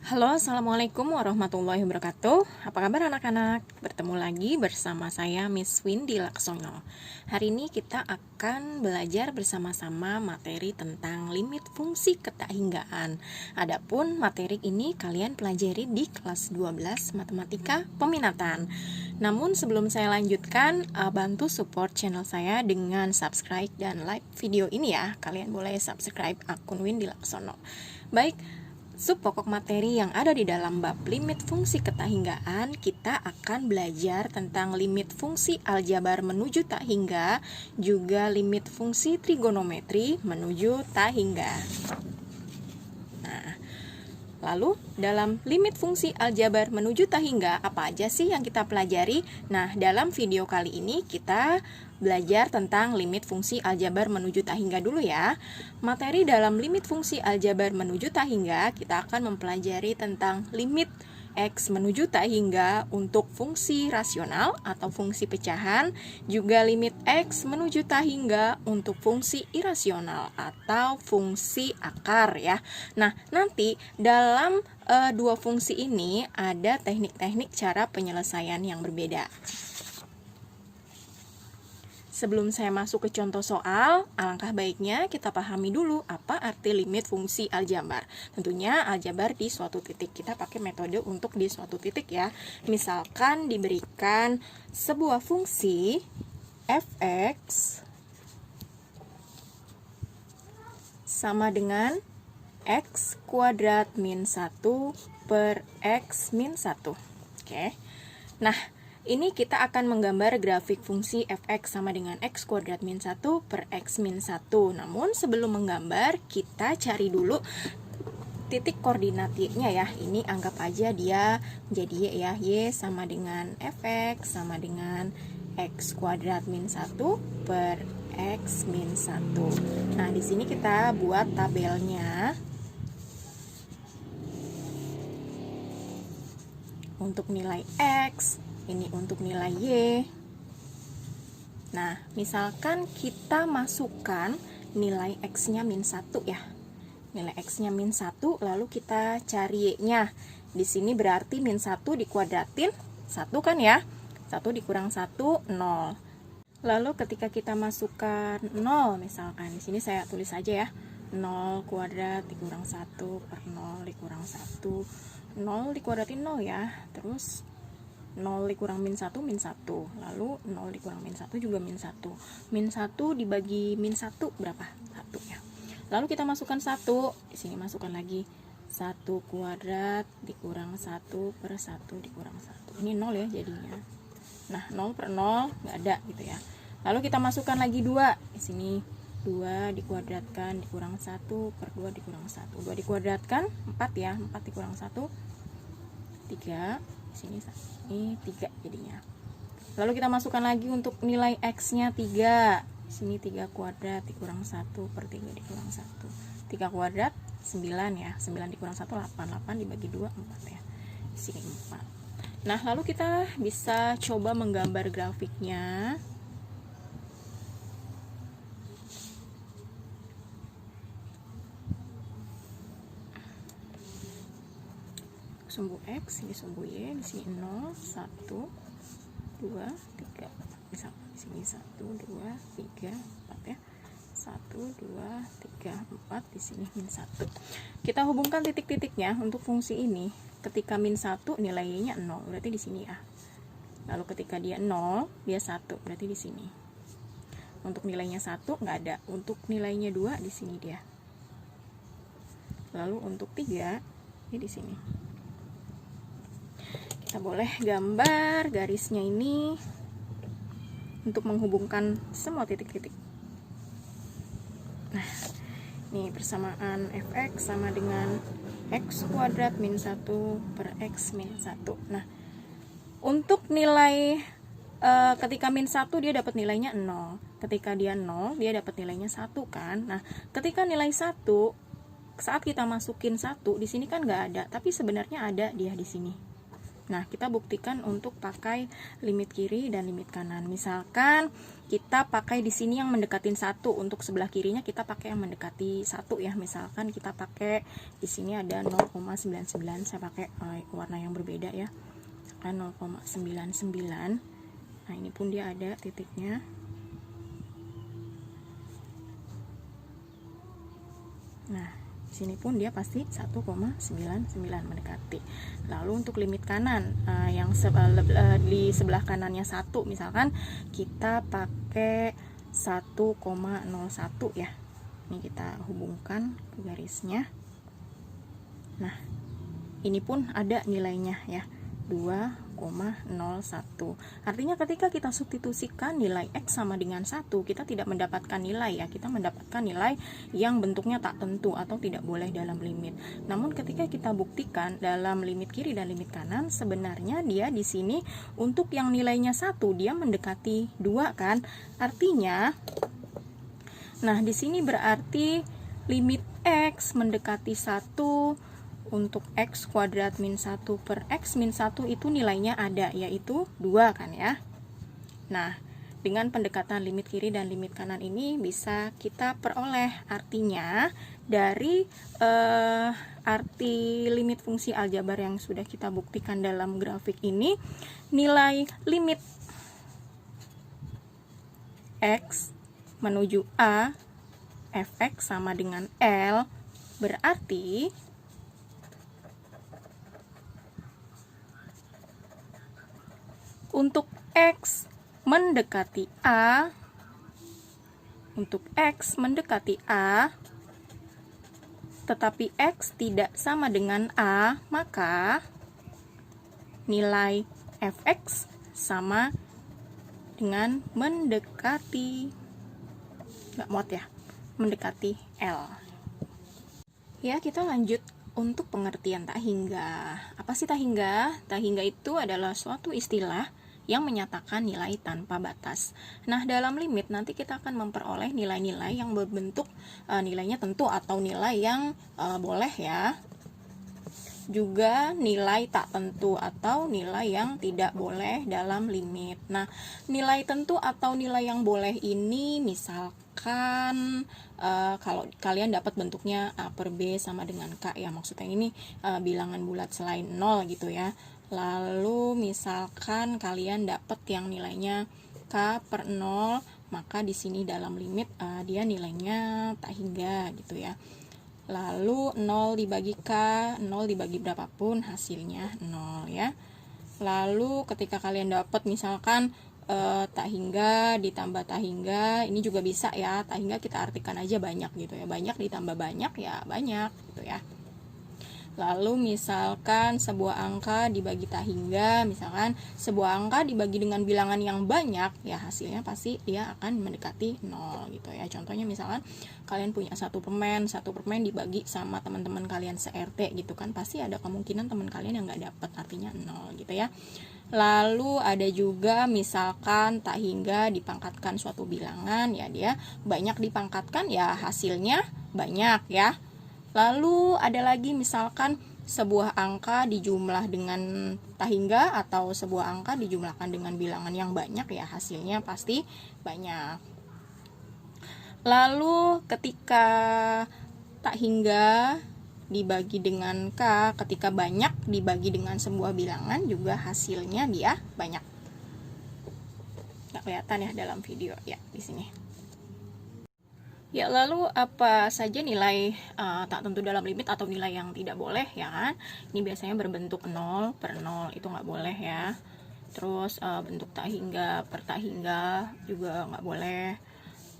Halo, Assalamualaikum warahmatullahi wabarakatuh. Apa kabar anak-anak? Bertemu lagi bersama saya Miss Windy Laksono. Hari ini kita akan belajar bersama-sama materi tentang limit fungsi ketakinggaan. Adapun materi ini kalian pelajari di kelas 12 Matematika Peminatan. Namun sebelum saya lanjutkan, bantu support channel saya dengan subscribe dan like video ini ya. Kalian boleh subscribe akun Windy Laksono. Baik, subpokok materi yang ada di dalam bab limit fungsi ketakinggaan, kita akan belajar tentang limit fungsi aljabar menuju tak hingga, juga limit fungsi trigonometri menuju tak hingga. Nah, lalu dalam limit fungsi aljabar menuju tak hingga, apa aja sih yang kita pelajari? Nah, dalam video kali ini kita belajar tentang limit fungsi aljabar menuju tak hingga dulu ya. Materi dalam limit fungsi aljabar menuju tak hingga, kita akan mempelajari tentang limit X menuju tak hingga untuk fungsi rasional atau fungsi pecahan, juga limit X menuju tak hingga untuk fungsi irasional atau fungsi akar ya. Nah, nanti dalam dua fungsi ini ada teknik-teknik cara penyelesaian yang berbeda. Sebelum saya masuk ke contoh soal, alangkah baiknya kita pahami dulu apa arti limit fungsi aljabar. Tentunya aljabar di suatu titik, kita pakai metode untuk di suatu titik ya. Misalkan diberikan sebuah fungsi fx sama dengan x kuadrat min 1 per x min 1. Oke. Nah, ini kita akan menggambar grafik fungsi fx sama dengan x kuadrat min 1 per x min 1. Namun sebelum menggambar, kita cari dulu titik koordinat y-nya ya. Ini anggap aja dia jadi y ya. Y sama dengan fx sama dengan x kuadrat min 1 per x min 1. Nah, di sini kita buat tabelnya. Untuk nilai x, ini untuk nilai y. Nah, misalkan kita masukkan nilai x-nya min 1 ya. Nilai x-nya min 1, lalu kita cari y-nya. Di sini berarti min 1 dikuadratin 1 kan ya. 1 dikurang 1, 0. Lalu ketika kita masukkan 0, misalkan di sini saya tulis aja ya. 0 kuadrat dikurang 1 per 0 dikurang 1. 0 dikuadratin 0 ya. Terus 0 dikurang min 1, min 1. Lalu 0 dikurang min 1 juga min 1. Min 1 dibagi min 1 berapa? 1 ya. Lalu kita masukkan 1. Di sini masukkan lagi 1 kuadrat dikurang 1 per 1 dikurang 1. Ini 0 ya jadinya. Nah, 0 per 0 nggak ada gitu ya. Lalu kita masukkan lagi 2. Di sini 2 dikuadratkan dikurang 1 per 2 dikurang 1. 2 dikuadratkan 4 ya. 4 dikurang 1 3. Di sini ini 3 jadinya. Lalu kita masukkan lagi untuk nilai x-nya 3. Di sini 3 kuadrat dikurang 1 per 3 dikurang 1. 3 kuadrat 9 ya. 9 dikurang 1 8. 8 dibagi 2 4 ya. Di sini 4. Nah, lalu kita bisa coba menggambar grafiknya. Sumbu x, ini sumbu y, di sini 0, 1, 2, 3. Misal di sini 1, 2, 3, 4 ya. 1, 2, 3, 4, di sini min 1. Kita hubungkan titik-titiknya untuk fungsi ini. Ketika min 1 nilainya 0, berarti di sini ya. Lalu ketika dia 0, dia 1, berarti di sini. Untuk nilainya 1 nggak ada. Untuk nilainya 2 di sini dia. Lalu untuk 3 ini di sini. Kita boleh gambar garisnya ini untuk menghubungkan semua titik-titik. Nah, ini persamaan fx sama dengan x kuadrat min 1 per x min 1. Nah, untuk nilai ketika min 1 dia dapat nilainya 0. Ketika dia 0, dia dapat nilainya 1 kan. Nah, ketika nilai 1, saat kita masukin 1, di sini kan nggak ada, tapi sebenarnya ada dia di sini. Nah, kita buktikan untuk pakai limit kiri dan limit kanan. Misalkan kita pakai di sini yang mendekatin 1, untuk sebelah kirinya kita pakai yang mendekati 1 ya. Misalkan kita pakai di sini ada 0,99, saya pakai warna yang berbeda ya. 0,99. Nah, ini pun dia ada titiknya. Nah, di sini pun dia pasti 1,99 mendekati. Lalu untuk limit kanan, yang di sebelah kanannya 1, misalkan kita pakai 1,01 ya. Ini kita hubungkan ke garisnya. Nah, ini pun ada nilainya ya, 2,01. Artinya ketika kita substitusikan nilai X sama dengan 1, kita tidak mendapatkan nilai ya, kita mendapatkan nilai yang bentuknya tak tentu atau tidak boleh dalam limit. Namun ketika kita buktikan dalam limit kiri dan limit kanan, sebenarnya dia di sini untuk yang nilainya 1 dia mendekati 2 kan. Artinya nah, di sini berarti limit X mendekati 1 untuk X kuadrat min 1 per X min 1 itu nilainya ada, yaitu 2 kan ya. Nah, dengan pendekatan limit kiri dan limit kanan ini bisa kita peroleh. Artinya dari arti limit fungsi aljabar yang sudah kita buktikan dalam grafik ini, nilai limit X menuju A fx sama dengan L, berarti untuk X mendekati A, tetapi X tidak sama dengan A, maka nilai fx sama dengan mendekati, nggak muat ya, mendekati L. Ya, kita lanjut untuk pengertian tak hingga. Apa sih tak hingga? Tak hingga itu adalah suatu istilah yang menyatakan nilai tanpa batas. Nah, dalam limit nanti kita akan memperoleh nilai-nilai yang berbentuk nilainya tentu atau nilai yang boleh ya. Juga nilai tak tentu atau nilai yang tidak boleh dalam limit. Nah, nilai tentu atau nilai yang boleh ini misalkan kalau kalian dapat bentuknya A per B sama dengan K ya, maksudnya ini bilangan bulat selain 0 gitu ya. Lalu misalkan kalian dapat yang nilainya K per 0, maka di sini dalam limit dia nilainya tak hingga gitu ya. Lalu 0 dibagi K, 0 dibagi berapapun hasilnya 0 ya. Lalu ketika kalian dapat misalkan tak hingga ditambah tak hingga, ini juga bisa ya, tak hingga kita artikan aja banyak gitu ya, banyak ditambah banyak ya banyak gitu ya. Lalu misalkan sebuah angka dibagi tak hingga, misalkan sebuah angka dibagi dengan bilangan yang banyak, ya hasilnya pasti dia akan mendekati 0 gitu ya. Contohnya misalkan kalian punya satu permen dibagi sama teman-teman kalian se-RT gitu kan, pasti ada kemungkinan teman kalian yang nggak dapat, artinya 0 gitu ya. Lalu ada juga misalkan tak hingga dipangkatkan suatu bilangan, ya dia banyak dipangkatkan ya hasilnya banyak ya. Lalu ada lagi misalkan sebuah angka dijumlah dengan tak hingga atau sebuah angka dijumlahkan dengan bilangan yang banyak, ya hasilnya pasti banyak. Lalu ketika tak hingga dibagi dengan K, ketika banyak dibagi dengan sebuah bilangan juga hasilnya dia banyak. Nggak kelihatan ya dalam video ya di sini. Ya, lalu apa saja nilai tak tentu dalam limit atau nilai yang tidak boleh ya kan? Ini biasanya berbentuk 0 per 0, itu nggak boleh ya. Terus bentuk tak hingga per tak hingga juga nggak boleh.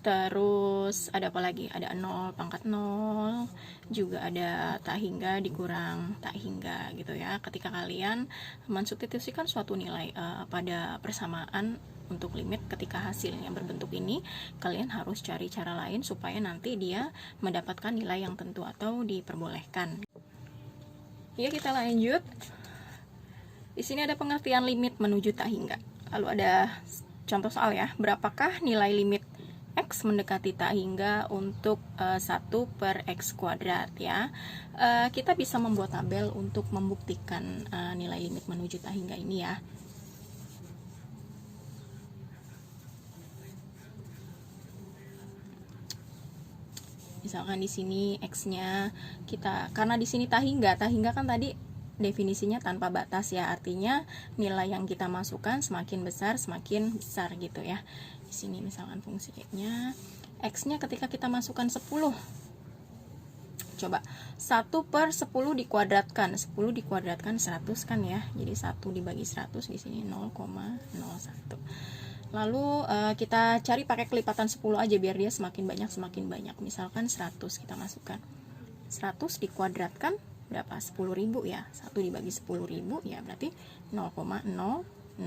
Terus ada apa lagi? Ada 0 pangkat 0, juga ada tak hingga dikurang tak hingga gitu ya. Ketika kalian mensubstitusikan suatu nilai pada persamaan untuk limit, ketika hasilnya berbentuk ini, kalian harus cari cara lain supaya nanti dia mendapatkan nilai yang tentu atau diperbolehkan. Ya, kita lanjut. Di sini ada pengertian limit menuju tak hingga. Lalu ada contoh soal ya. Berapakah nilai limit X mendekati tak hingga untuk 1 per X kuadrat ya. Kita bisa membuat tabel untuk membuktikan nilai limit menuju tak hingga ini ya. Misalkan di sini X-nya kita, karena di sini tak hingga kan tadi definisinya tanpa batas ya, artinya nilai yang kita masukkan semakin besar gitu ya. Di sini misalkan fungsi X-nya ketika kita masukkan 10, coba 1 per 10 dikuadratkan, 10 dikuadratkan 100 kan ya, jadi 1 dibagi 100 di sini 0,01. Lalu kita cari pakai kelipatan 10 aja biar dia semakin banyak. Misalkan 100 kita masukkan. 100 dikuadratkan berapa? 10.000 ya. 1 dibagi 10.000 ya berarti 0,0001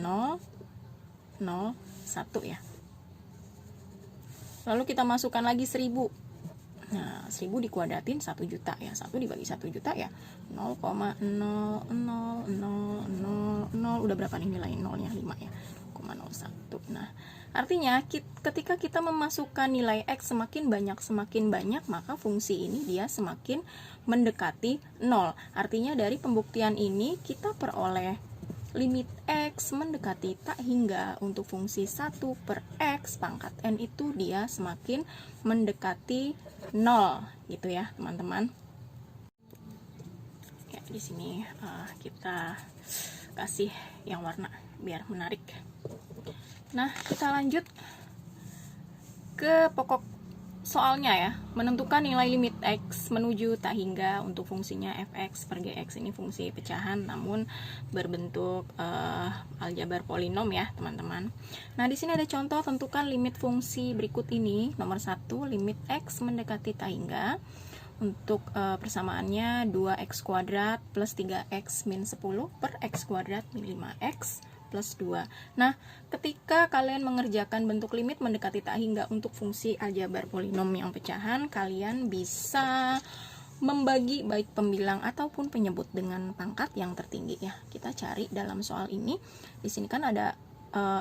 ya. Lalu kita masukkan lagi 1000. Nah, 1000 dikuadratin 1 juta ya. 1 dibagi 1 juta ya 0,00000. Udah berapa nih nilai nolnya? 5 ya. 0,01. Nah, artinya ketika kita memasukkan nilai X semakin banyak, maka fungsi ini dia semakin mendekati 0. Artinya dari pembuktian ini kita peroleh limit X mendekati tak hingga untuk fungsi 1 per X pangkat N itu dia semakin mendekati 0 gitu ya teman-teman. Ya, di sini kita kasih yang warna biar menarik. Nah, kita lanjut ke pokok soalnya ya. Menentukan nilai limit X menuju tak hingga untuk fungsinya fx per gx. Ini fungsi pecahan namun berbentuk aljabar polinom ya teman-teman. Nah, di sini ada contoh tentukan limit fungsi berikut ini. Nomor 1, limit X mendekati tak hingga. Untuk persamaannya 2x kuadrat plus 3x min 10 per x kuadrat min 5x plus 2. Nah, ketika kalian mengerjakan bentuk limit mendekati tak hingga untuk fungsi aljabar polinom yang pecahan, kalian bisa membagi baik pembilang ataupun penyebut dengan pangkat yang tertinggi ya. Kita cari dalam soal ini. Di sini kan ada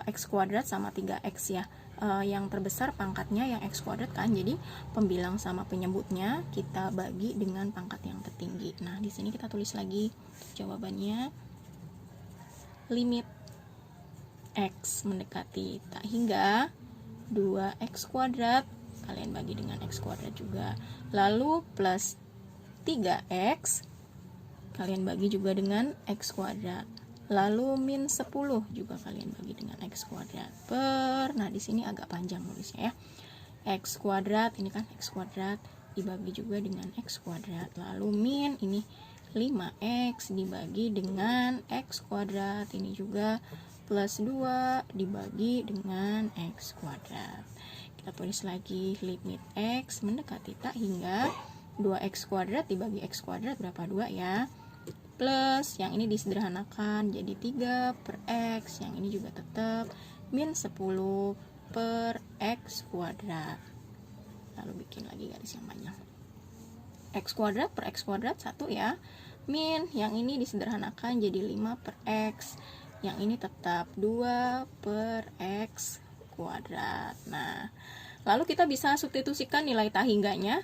x kuadrat sama 3x ya. Yang terbesar pangkatnya yang x kuadrat kan, jadi pembilang sama penyebutnya kita bagi dengan pangkat yang tertinggi. Nah, di sini kita tulis lagi jawabannya. Limit X mendekati tak hingga 2x kuadrat kalian bagi dengan x kuadrat juga, lalu plus 3x kalian bagi juga dengan x kuadrat, lalu min 10 juga kalian bagi dengan x kuadrat per, nah di sini agak panjang nulisnya ya, x kuadrat ini kan x kuadrat dibagi juga dengan x kuadrat, lalu min ini 5x dibagi dengan x kuadrat, ini juga plus 2 dibagi dengan x kuadrat. Kita tulis lagi limit X mendekati tak hingga 2x kuadrat dibagi x kuadrat berapa? 2 ya. Plus yang ini disederhanakan jadi 3 per x, yang ini juga tetap min 10 per x kuadrat. Lalu bikin lagi garis yang panjang. X kuadrat per x kuadrat 1 ya. Min yang ini disederhanakan jadi 5 per x. Yang ini tetap 2 per x kuadrat. Nah, lalu kita bisa substitusikan nilai tak hingganya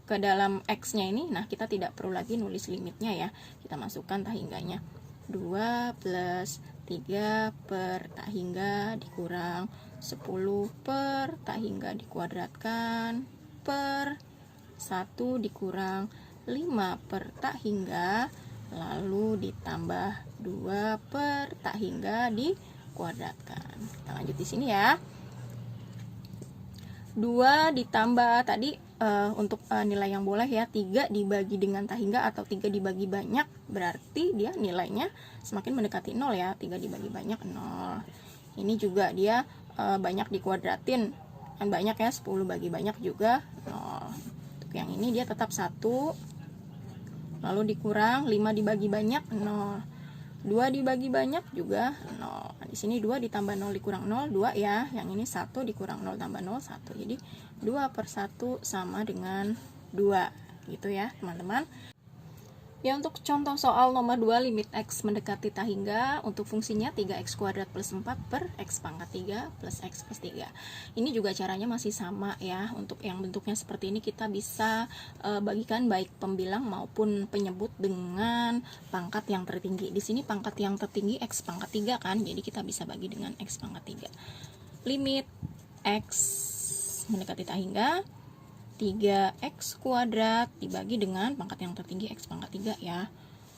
ke dalam x-nya ini. Nah, kita tidak perlu lagi nulis limitnya ya. Kita masukkan tak hingganya. 2 plus 3 per tak hingga dikurang 10 per tak hingga dikuadratkan per 1 dikurang 5 per tak hingga, lalu ditambah 2 per tak hingga dikuadratkan. Kita lanjut di sini ya. 2 ditambah tadi untuk nilai yang boleh ya, 3 dibagi dengan tak hingga atau 3 dibagi banyak, berarti dia nilainya semakin mendekati 0 ya. 3 dibagi banyak 0. Ini juga dia banyak dikuadratin. Kan banyak ya, 10 bagi banyak juga 0. Untuk yang ini dia tetap 1. Lalu dikurang 5 dibagi banyak 0. 2 dibagi banyak juga 0. Nah, di sini 2 ditambah 0 dikurang 0 2 ya. Yang ini 1 dikurang 0 tambah 0 1. Jadi 2 per 1 sama dengan 2 gitu ya teman-teman. Ya, untuk contoh soal nomor 2, limit X mendekati tak hingga, untuk fungsinya 3x kuadrat plus 4 per X pangkat 3 plus X plus 3. Ini juga caranya masih sama ya. Untuk yang bentuknya seperti ini kita bisa bagikan baik pembilang maupun penyebut dengan pangkat yang tertinggi. Di sini pangkat yang tertinggi X pangkat 3 kan, jadi kita bisa bagi dengan X pangkat 3. Limit X mendekati tak hingga, 3x kuadrat dibagi dengan pangkat yang tertinggi X pangkat 3 ya.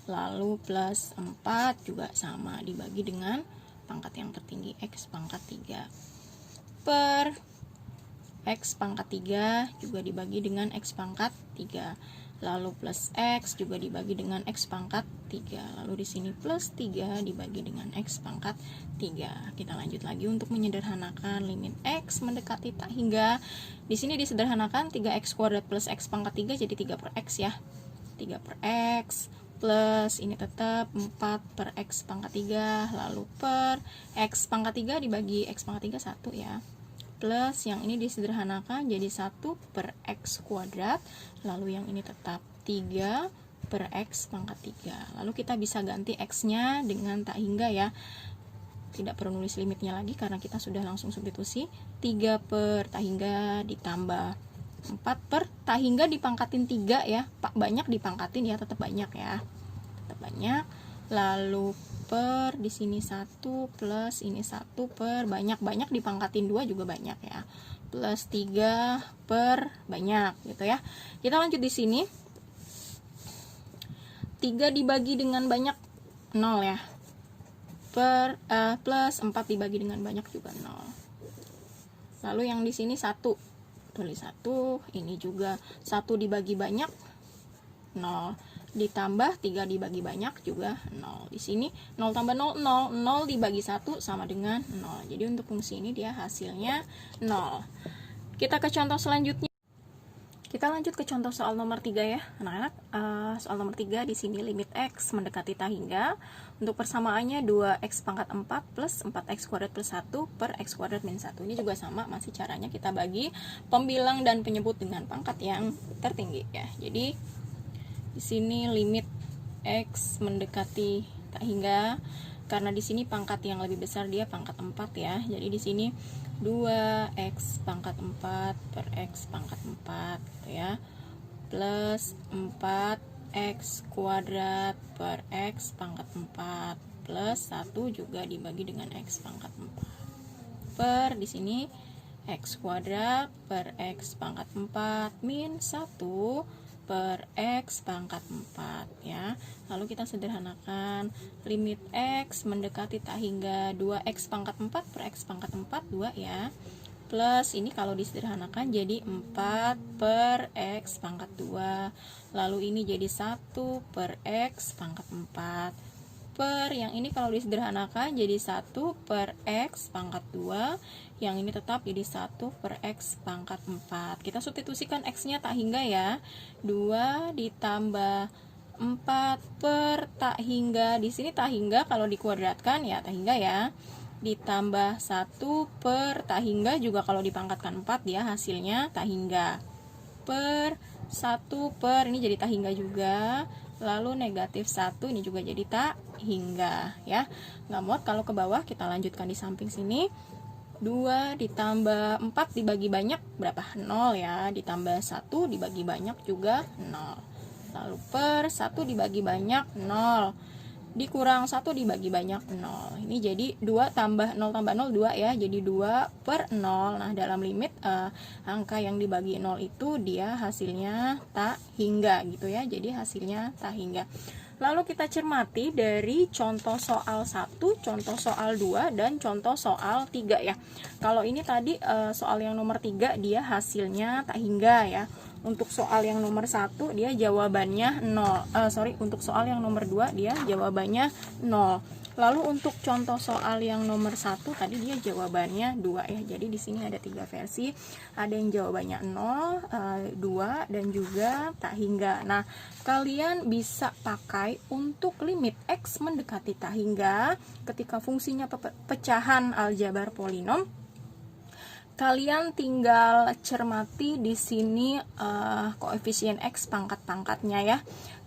Lalu plus 4 juga sama dibagi dengan pangkat yang tertinggi X pangkat 3 per X pangkat 3 juga dibagi dengan X pangkat 3. Lalu plus X juga dibagi dengan X pangkat 3. Lalu di sini plus 3 dibagi dengan X pangkat 3. Kita lanjut lagi untuk menyederhanakan limit X mendekati tak hingga. Di sini disederhanakan 3x kuadrat plus X pangkat 3 jadi 3 per X ya. 3 per X plus ini tetap 4 per X pangkat 3. Lalu per X pangkat 3 dibagi X pangkat 3 1 ya. Plus yang ini disederhanakan jadi 1 per X kuadrat, lalu yang ini tetap 3 per X pangkat 3. Lalu kita bisa ganti X nya dengan tak hingga ya, tidak perlu nulis limitnya lagi karena kita sudah langsung substitusi. 3 per tak hingga ditambah 4 per tak hingga dipangkatin 3 ya, banyak dipangkatin ya, tetap banyak ya, tetap banyak. Lalu per di sini 1 plus ini 1 per banyak dipangkatin 2 juga banyak ya, plus 3 per banyak gitu ya. Kita lanjut di sini, 3 dibagi dengan banyak 0 ya, per plus 4 dibagi dengan banyak juga 0. Lalu yang di sini 1, tulis 1, ini juga 1 dibagi banyak 0, ditambah 3 dibagi banyak juga 0. Di sini 0 tambah 0, 0. 0 dibagi 1 sama dengan 0. Jadi untuk fungsi ini dia hasilnya 0. Kita ke contoh selanjutnya. Kita lanjut ke contoh soal nomor 3 ya, anak-anak. Soal nomor 3 di sini limit X mendekati tak hingga. Untuk persamaannya 2x pangkat 4 plus 4x kuadrat plus 1 per X kuadrat min 1. Ini juga sama, masih caranya kita bagi pembilang dan penyebut dengan pangkat yang tertinggi ya. Jadi di sini limit X mendekati tak hingga, karena di sini pangkat yang lebih besar dia pangkat 4 ya. Jadi di sini 2x pangkat 4 per X pangkat 4 gitu ya, plus 4x kuadrat per X pangkat 4 plus 1 juga dibagi dengan X pangkat 4 per di sini X kuadrat per X pangkat 4 min 1 per X pangkat 4 ya. Lalu kita sederhanakan limit X mendekati tak hingga 2x pangkat 4 per X pangkat 4 2 ya, plus ini kalau disederhanakan jadi 4 per X pangkat 2, lalu ini jadi 1 per X pangkat 4 per yang ini kalau disederhanakan jadi 1 per X pangkat 2, yang ini tetap jadi 1 per X pangkat 4. Kita substitusikan X nya tak hingga ya, 2 ditambah 4 per tak hingga, di sini tak hingga kalau dikuadratkan ya tak hingga ya, ditambah 1 per tak hingga juga kalau dipangkatkan 4 ya hasilnya tak hingga, per 1 per ini jadi tak hingga juga, lalu negatif 1 ini juga jadi tak hingga ya. Nggak muat kalau ke bawah, kita lanjutkan di samping sini. 2 ditambah 4 dibagi banyak berapa? 0 ya, ditambah 1 dibagi banyak juga 0. Lalu per 1 dibagi banyak 0, dikurang 1 dibagi banyak 0. Ini jadi 2 tambah 0 tambah 0 2 ya, jadi 2 per 0. Nah dalam limit angka yang dibagi 0 itu dia hasilnya tak hingga gitu ya, jadi hasilnya tak hingga. Lalu kita cermati dari contoh soal 1, contoh soal 2, dan contoh soal 3 ya. Kalau ini tadi soal yang nomor 3 dia hasilnya tak hingga ya. Untuk soal yang nomor 1 dia jawabannya 0. Untuk soal yang nomor 2 dia jawabannya 0. Lalu untuk contoh soal yang nomor 1 tadi dia jawabannya 2 ya. Jadi di sini ada 3 versi. Ada yang jawabannya 0, 2 dan juga tak hingga. Nah, kalian bisa pakai untuk limit X mendekati tak hingga ketika fungsinya pecahan aljabar polinom. Kalian tinggal cermati di sini koefisien X pangkat-pangkatnya ya.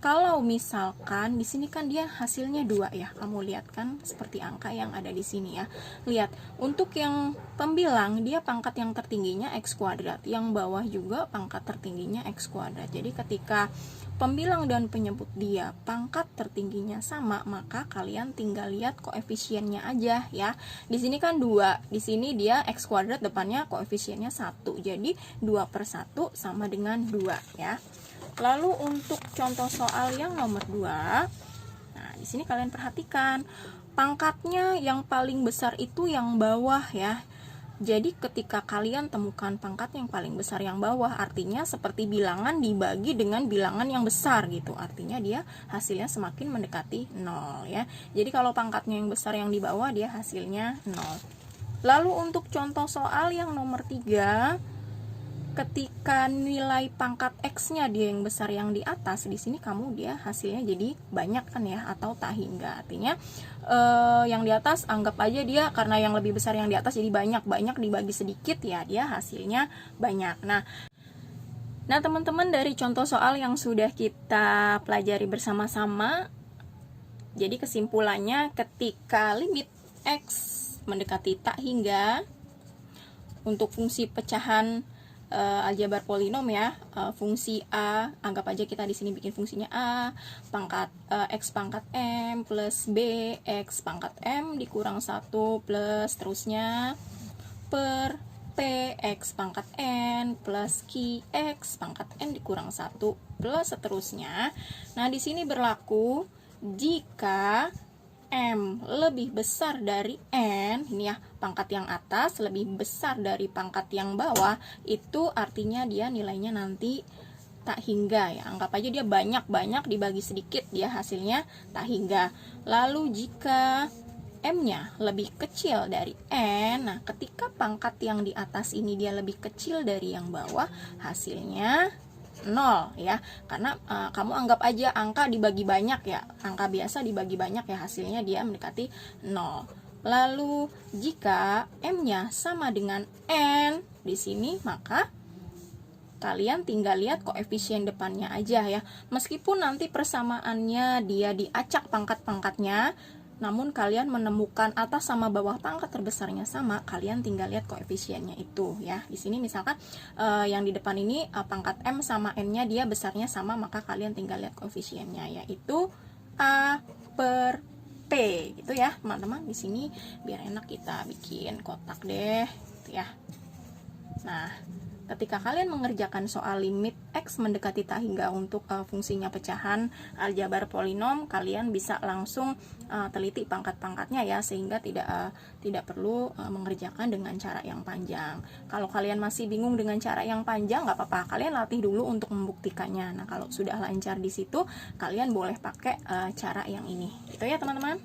Kalau misalkan di sini kan dia hasilnya 2 ya. Kamu lihat kan seperti angka yang ada di sini ya. Lihat, untuk yang pembilang dia pangkat yang tertingginya X kuadrat, yang bawah juga pangkat tertingginya X kuadrat. Jadi ketika pembilang dan penyebut dia pangkat tertingginya sama, maka kalian tinggal lihat koefisiennya aja ya. Di sini kan 2, di sini dia X kuadrat depannya koefisiennya 1. Jadi 2/1 sama dengan 2 ya. Lalu untuk contoh soal yang nomor 2, nah di sini kalian perhatikan pangkatnya yang paling besar itu yang bawah ya. Jadi ketika kalian temukan pangkat yang paling besar yang bawah, artinya seperti bilangan dibagi dengan bilangan yang besar gitu. Artinya dia hasilnya semakin mendekati 0 ya. Jadi kalau pangkatnya yang besar yang di bawah, dia hasilnya 0. Lalu untuk contoh soal yang nomor 3, ketika nilai pangkat X-nya dia yang besar yang di atas, di sini kamu dia hasilnya jadi banyak kan ya, atau tak hingga. Artinya yang di atas anggap aja dia karena yang lebih besar yang di atas jadi banyak dibagi sedikit ya, dia hasilnya banyak. Nah teman-teman, dari contoh soal yang sudah kita pelajari bersama-sama, jadi kesimpulannya ketika limit X mendekati tak hingga untuk fungsi pecahan aljabar polinom ya, fungsi A, anggap aja kita di sini bikin fungsinya A, pangkat X pangkat M plus B, X pangkat M dikurang 1 plus terusnya per P, X pangkat N plus Q, X pangkat N dikurang 1 plus seterusnya. Nah di sini berlaku jika M lebih besar dari N, ini ya, pangkat yang atas lebih besar dari pangkat yang bawah, itu artinya dia nilainya nanti tak hingga ya. Anggap aja dia banyak dibagi sedikit, dia hasilnya tak hingga. Lalu jika M-nya lebih kecil dari N, nah ketika pangkat yang di atas ini dia lebih kecil dari yang bawah, hasilnya 0 ya, karena kamu anggap aja angka dibagi banyak ya, angka biasa dibagi banyak ya, hasilnya dia mendekati 0. Lalu jika M-nya sama dengan N di sini, maka kalian tinggal lihat koefisien depannya aja ya. Meskipun nanti persamaannya dia diacak pangkat-pangkatnya, namun kalian menemukan atas sama bawah pangkat terbesarnya sama, kalian tinggal lihat koefisiennya itu ya. Di sini misalkan yang di depan ini pangkat M sama N-nya dia besarnya sama, maka kalian tinggal lihat koefisiennya, yaitu A per P gitu ya teman-teman. Di sini biar enak kita bikin kotak deh gitu ya. Nah ketika kalian mengerjakan soal limit X mendekati tak hingga untuk fungsinya pecahan aljabar polinom, kalian bisa langsung teliti pangkat-pangkatnya ya, sehingga tidak perlu mengerjakan dengan cara yang panjang. Kalau kalian masih bingung dengan cara yang panjang, nggak apa-apa, kalian latih dulu untuk membuktikannya. Nah kalau sudah lancar di situ, kalian boleh pakai cara yang ini gitu ya teman-teman.